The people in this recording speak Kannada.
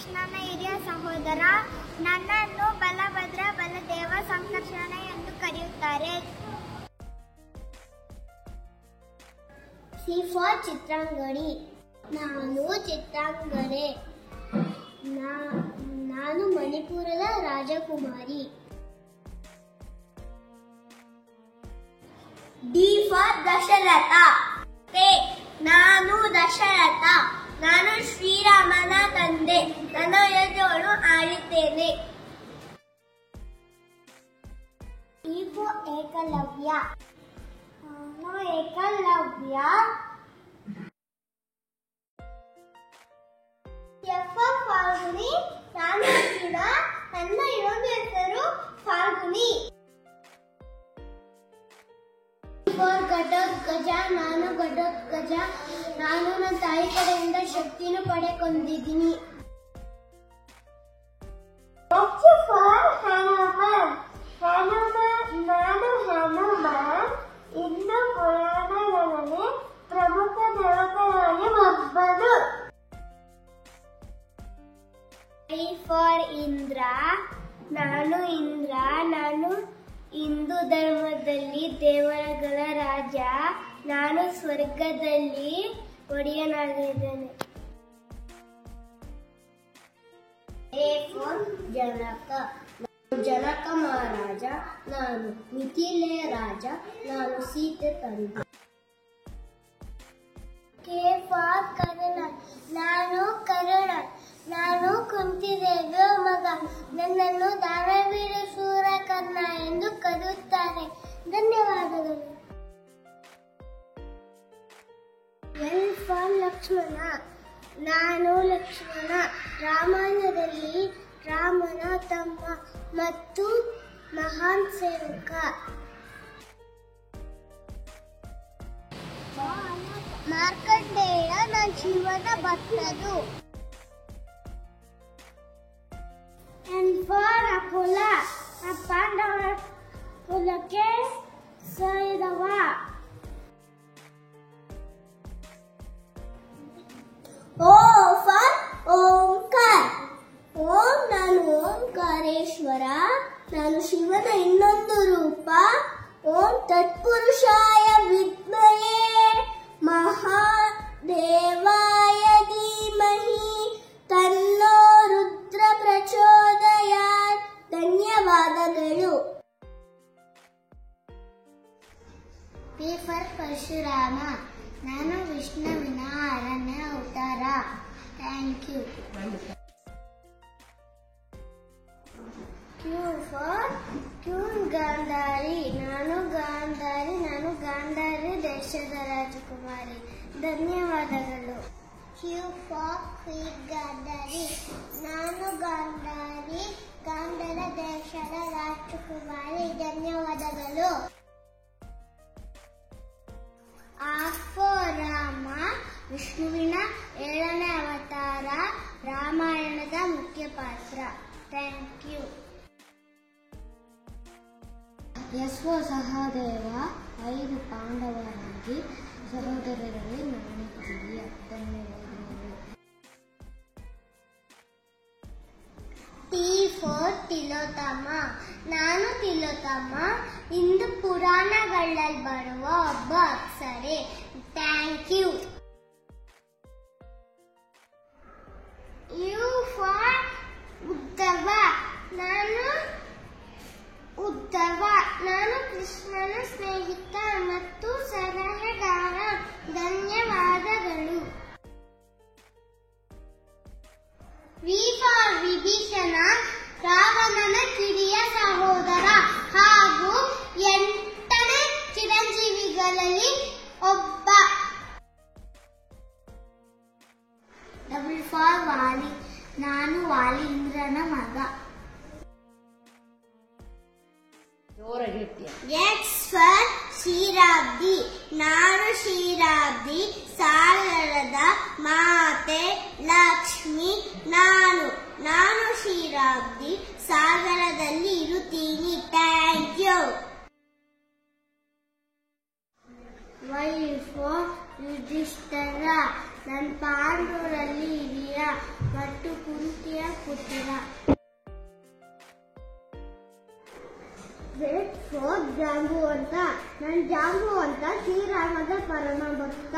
ಕೃಷ್ಣನ ಹಿರಿಯ ಸಹೋದರ. ನನ್ನನ್ನು ಬಲಭದ್ರ ಬಲದೇವ ಸಂಕರ್ಷಣ ಎಂದು ಕರೆಯುತ್ತಾರೆ. C for Chitrangani. ನಾನು ಚಿತ್ರಾಂಗನೆ. ನಾನು ಮಣಿಪುರದ ರಾಜಕುಮಾರಿ. D for Dasharatha. ನಾನು ದಶರಥ. ನಾನು ಶ್ರೀರಾಮನ ತಂದೆ. ನನ್ನ ಅಯೋಧ್ಯೆಯನ್ನು ಆಳಿದ್ದೇನೆ. E for Ekalavya. ನಾನು ಏಕಲವ್ಯ. F for Falguni. ನಾನು ಅರ್ಜುನ. ನನ್ನ ಇನ್ನೊಂದು ಹೆಸರು ಫಾಲ್ಗುನಿ. ಫಾರ್ ಘಟೋತ್ಕಚ. ನಾನು ಘಟೋತ್ಕಚ. ನಾನು ನನ್ನ ತಾಯಿ ಕಡೆಯಿಂದ ಶಕ್ತಿಯನ್ನು ಪಡೆಕೊಂಡಿದ್ದೀನಿ. ಫಾರ್ ಹನುಮಾನ್. ನಾನು ಹನುಮಾನ್. ಹಿಂದೂ ಪುರಾಣಗಳಲ್ಲಿ ಪ್ರಮುಖ ದೇವತೆಗಳಲ್ಲಿ ಒಬ್ಬರು. I for Indra. ನಾನು ಇಂದ್ರ. ನಾನು ಹಿಂದೂ ಧರ್ಮದಲ್ಲಿ ದೇವರುಗಳ ರಾಜ. ನಾನು ಸ್ವರ್ಗದಲ್ಲಿ ಒಡೆಯನಾಗಿದ್ದೇನೆ. ಎ ಫಾರ್ ಜನಕ. ಜನಕ ಮಹಾರಾಜ. ನಾನು ಮಿಥಿಲೆಯ ರಾಜ. ನಾನು ಸೀತೆ ತಂದೆ. K for Karna. ನಾನು ಕರ್ಣ. ನಾನು ಕುಂತಿದೇವಿಯ ಮಗ. ನನ್ನನ್ನು ದಾನವೀರ ಶೂರಕರ್ಣ ಎಂದು ಕರೆಯುತ್ತಾರೆ. ಧನ್ಯವಾದಗಳು. L for Lakshmana. ನಾನು ಲಕ್ಷ್ಮಣ. ರಾಮಾಯಣದಲ್ಲಿ ರಾಮನ ತಮ್ಮ ಮತ್ತು ಮಹಾನ್ ಸೇವಕ. ಮಾರ್ಕಂಡೇಯ. ನಾನು ಶಿವನ ಭಕ್ತರು. And for Apollo, a ಪಾಂಡವರ ಕುಲಕ್ಕೆ ಸೇರಿದವ. ಓ ಫಾರ್ ಓಂಕಾರ. ಓಂ. ನಾನು ಓಂಕಾರೇಶ್ವರ. ನಾನು ಶಿವನ ಇನ್ನೊಂದು ರೂಪ. ಓಂ ತತ್ಪುರುಷಾಯ ವಿದ್ಮಹೇ ಮಹಾದೇವಾಯ ಧೀಮಹಿ ತನ್ನೋ ರುದ್ರ ಪ್ರಚೋದಯಾತ್. ಧನ್ಯವಾದಗಳು. P for Parashurama. ನಾನು ವಿಷ್ಣುವಿನ ಅರಣ್ಯ ಅವತಾರ. Thank you. Q for queen Gandhari. ನಾನು ಗಾಂಧಾರಿ. ನಾನು ಗಾಂಧಾರಿ ದೇಶದ ರಾಜಕುಮಾರಿ. ಧನ್ಯವಾದಗಳು. Q for queen Gandhari. ನಾನು ಗಾಂಧಾರಿ ಗಾಂಧಾರ ದೇಶದ ರಾಜಕುಮಾರಿ. ಧನ್ಯವಾದಗಳು. R for Rama. ವಿಷ್ಣುವಿನ 7ನೇ ಅವತಾರ. ರಾಮಾಯಣದ ಮುಖ್ಯ ಪಾತ್ರ. Thank you. S for Sahadeva. 5 ಪಾಂಡವರಾಗಿ ಸಹೋದರರಲ್ಲಿ ನಾನಿದ್ದೀರಿ. ಧನ್ಯವಾದಗಳು. T for Tilottama. ನಾನು ತಿಲೋತ್ತಮ. ಹಿಂದೂ ಪುರಾಣಗಳಲ್ಲಿ ಬರುವ ಒಬ್ಬ ಅಪ್ಸರೆ. Thank you. U for Uddhava. ನಾನು ಉದ್ಧವ. ನಾನು ಕೃಷ್ಣನ ಸ್ನೇಹಿತ ಮತ್ತು ಸಲಹೆಗಾರ. ಧನ್ಯವಾದಗಳು. V for Vibhishana. ರಾವಣನ ಕಿರಿಯ ಸಹೋದರ ಹಾಗೂ 8ನೇ ಚಿರಂಜೀವಿಗಳಲ್ಲಿ ಒಬ್ಬ. Double for Vali. ನಾನು ವಾಲಿ ಇಂದ್ರನ ಮಗ. X for Kshirabdhi. ನಾನು ಕ್ಷೀರಾಬ್ದಿ ಸಾಗರದ ಮಾತೆ ಲಕ್ಷ್ಮಿ. ನಾನು ಕ್ಷೀರಾಬ್ದಿ ಸಾಗರದಲ್ಲಿ ಇರುತ್ತೀನಿ. Thank you. Y for Yudhishthira, ನನ್ನ ಪಾಂಡವರಲ್ಲಿ ಹಿರಿಯ ಮತ್ತು ಕುಂತಿಯ ಪುತ್ರ. ವೇಟ್ ಫಾರ್ ಜಾಂಬುವಂತ, ನನ್ನ ಜಾಂಬುವಂತ ಶ್ರೀರಾಮದ ಪರಮ ಭಕ್ತ.